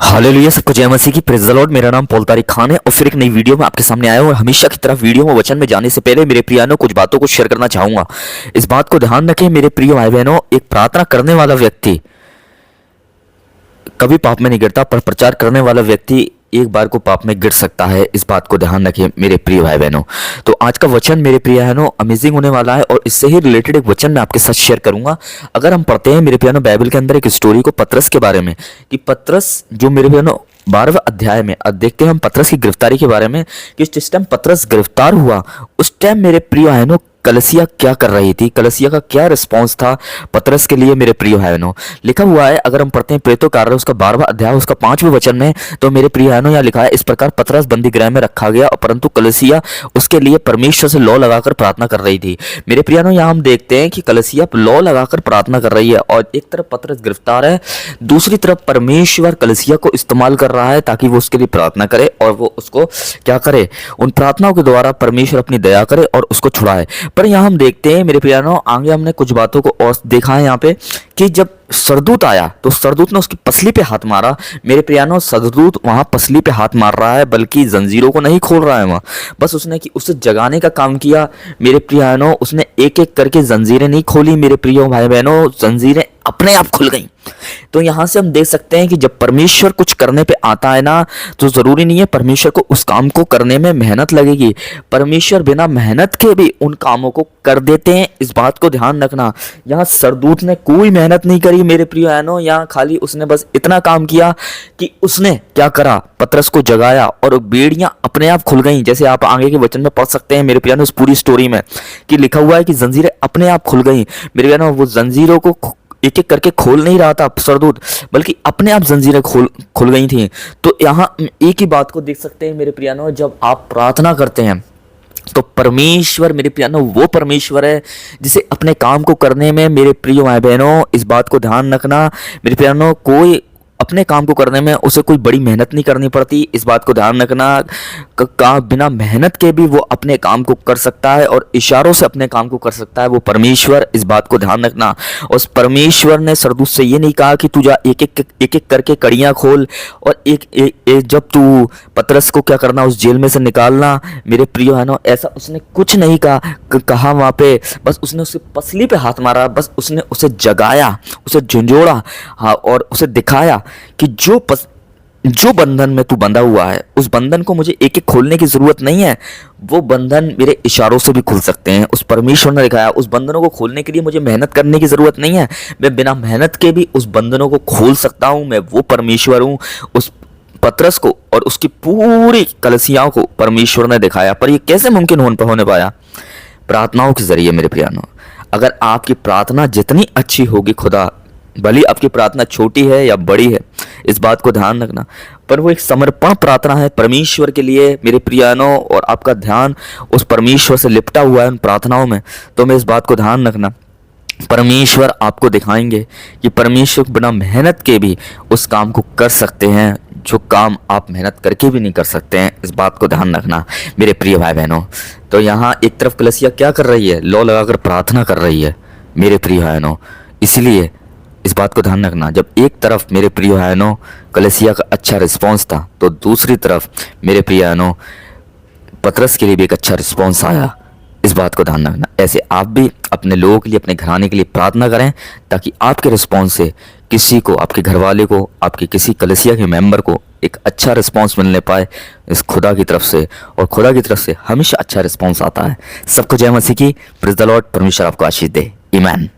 Hallelujah, सबको जय मसीह की, प्रेज़ द लॉर्ड। मेरा नाम पॉल तारिक खान है और फिर एक नई वीडियो में आपके सामने आया हूं। हमेशा की तरह वीडियो में वचन में जाने से पहले मेरे प्रियानों कुछ बातों को शेयर करना चाहूंगा। इस बात को ध्यान रखें मेरे प्रिय भाई बहनों, एक प्रार्थना करने वाला व्यक्ति कभी पाप में नहीं गिरता, पर प्रचार करने वाला व्यक्ति एक बार को पाप में गिर सकता है। इस बात को ध्यान रखें मेरे प्रिय भाई बहनों। तो आज का वचन मेरे प्रिय बहनों अमेजिंग होने वाला है और इससे ही रिलेटेड एक वचन मैं आपके साथ शेयर करूंगा। अगर हम पढ़ते हैं मेरे प्रिय बहनों बाइबल के अंदर एक स्टोरी को पतरस के बारे में, कि पतरस जो मेरे प्रिय बहनों 12वें अध्याय में, अब देखते हैं हम पतरस की गिरफ्तारी के बारे में, कि जिस टाइम पतरस गिरफ्तार हुआ उस टाइम मेरे प्रिय बहनों कलसिया क्या कर रही थी, कलसिया का क्या रिस्पांस था पतरस के लिए। मेरे प्रिय भाई बहनों लिखा हुआ है, अगर हम पढ़ते हैं प्रेरितों के कार्य उसका 12वां अध्याय उसका 5वें वचन में, तो मेरे प्रिय बहनों यहाँ लिखा है, इस प्रकार पतरस बंदी गृह में रखा गया, परंतु कलसिया उसके लिए परमेश्वर से लौ लगाकर प्रार्थना कर रही थी। मेरे प्रिय बहनों यहाँ हम देखते हैं कि कलसिया लौ लगाकर प्रार्थना कर रही है और एक तरफ पतरस गिरफ्तार है, दूसरी तरफ परमेश्वर कलसिया को इस्तेमाल कर रहा है ताकि वो उसके लिए प्रार्थना करे और वो उसको क्या करे, उन प्रार्थनाओं के द्वारा परमेश्वर अपनी दया करे और उसको छुड़ाए। पर यहाँ हम देखते हैं मेरे प्यारों, आगे हमने कुछ बातों को और देखा है यहाँ पे, कि जब सरदूत आया तो सरदूत ने उसकी पसली पे हाथ मारा। मेरे प्यारों सरदूत वहां पसली पे हाथ मार रहा है, बल्कि जंजीरों को नहीं खोल रहा है वहां, बस उसने कि उसे जगाने का काम किया। मेरे प्रियानों उसने एक एक करके जंजीरें नहीं खोली मेरे प्रियो भाई बहनों, जंजीरें अपने आप खुल गई। तो यहां से हम देख सकते हैं कि जब परमेश्वर कुछ करने पे आता है ना, तो जरूरी नहीं है परमेश्वर को उस काम को करने में मेहनत लगेगी, परमेश्वर बिना मेहनत के भी उन कामों को कर देते हैं। इस बात को ध्यान रखना। यहाँ सरदूत ने कोई मेहनत नहीं करी मेरे प्रिय बहनों, यहाँ खाली उसने बस इतना काम किया कि उसने क्या करा, पतरस को जगाया और बेड़ियां अपने आप खुल गईं। जैसे आप आगे के वचन में पढ़ सकते हैं मेरे प्रिय बहनों, उस पूरी स्टोरी में कि लिखा हुआ है कि जंजीरें अपने आप खुल गईं। मेरे बहनों वो जंजीरों को एक एक करके खोल नहीं रहा था सरदूत, बल्कि अपने आप जंजीरें खुल गई थी। तो यहाँ एक ही बात को देख सकते हैं मेरे प्रियानो, जब आप प्रार्थना करते हैं तो परमेश्वर मेरे प्रियानो वो परमेश्वर है जिसे अपने काम को करने में, मेरे प्रिय भाई बहनों इस बात को ध्यान रखना मेरे प्रियानो, कोई अपने काम को करने में उसे कोई बड़ी मेहनत नहीं करनी पड़ती। इस बात को ध्यान रखना, का बिना मेहनत के भी वो अपने काम को कर सकता है और इशारों से अपने काम को कर सकता है वो परमेश्वर। इस बात को ध्यान रखना। उस परमेश्वर ने सरदूत से ये नहीं कहा कि तू जा एक एक करके कड़ियाँ खोल और जब तू पतरस को क्या करना, उस जेल में से निकालना। मेरे प्रिय बहनों ऐसा उसने कुछ नहीं कहा वहाँ पे, बस उसने उसकी पसली पे हाथ मारा, बस उसने उसे जगाया, उसे झंझोड़ा, हाँ, और उसे दिखाया कि जो बंधन में तू बंधा हुआ है उस बंधन को मुझे एक एक खोलने की जरूरत नहीं है, वो बंधन मेरे इशारों से भी खुल सकते हैं। उस परमेश्वर ने दिखाया उस बंधनों को खोलने के लिए मुझे मेहनत करने की जरूरत नहीं है, मैं बिना मेहनत के भी उस बंधनों को खोल सकता हूं। मैं वो परमेश्वर हूं। उस पतरस को और उसकी पूरी कलीसियाओं को परमेश्वर ने दिखाया। पर ये कैसे मुमकिन होने पाया? प्रार्थनाओं के जरिए मेरे प्रियानों। अगर आपकी प्रार्थना जितनी अच्छी होगी, खुदा भली आपकी प्रार्थना छोटी है या बड़ी है, इस बात को ध्यान रखना, पर वो एक समर्पण प्रार्थना है परमेश्वर के लिए मेरे प्रियानों, और आपका ध्यान उस परमेश्वर से लिपटा हुआ है उन प्रार्थनाओं में, तो मैं इस बात को ध्यान रखना, परमेश्वर आपको दिखाएंगे कि परमेश्वर बिना मेहनत के भी उस काम को कर सकते हैं जो काम आप मेहनत करके भी नहीं कर सकते हैं। इस बात को ध्यान रखना मेरे प्रिय भाई बहनों। तो यहाँ एक तरफ कलीसिया क्या कर रही है, लौ लगाकर प्रार्थना कर रही है मेरे प्रिय भाई बहनों। इसलिए इस बात को ध्यान रखना, जब एक तरफ मेरे प्रिय बहनों कलीसिया का अच्छा रिस्पॉन्स था, तो दूसरी तरफ मेरे प्रिय बहनों पतरस के लिए भी एक अच्छा रिस्पॉन्स आया। इस बात को ध्यान रखना। ऐसे आप भी अपने लोगों के लिए, अपने घराने के लिए प्रार्थना करें, ताकि आपके रिस्पॉन्स से किसी को, आपके घर वाले को, आपके किसी कलीसिया के मेंबर को एक अच्छा रिस्पॉन्स मिलने पाए इस खुदा की तरफ से। और खुदा की तरफ से हमेशा अच्छा रिस्पॉन्स आता है। सबको जय मसीह की, प्रेज़ द लॉर्ड। परमेश्वर आपको आशीष दे। आमीन।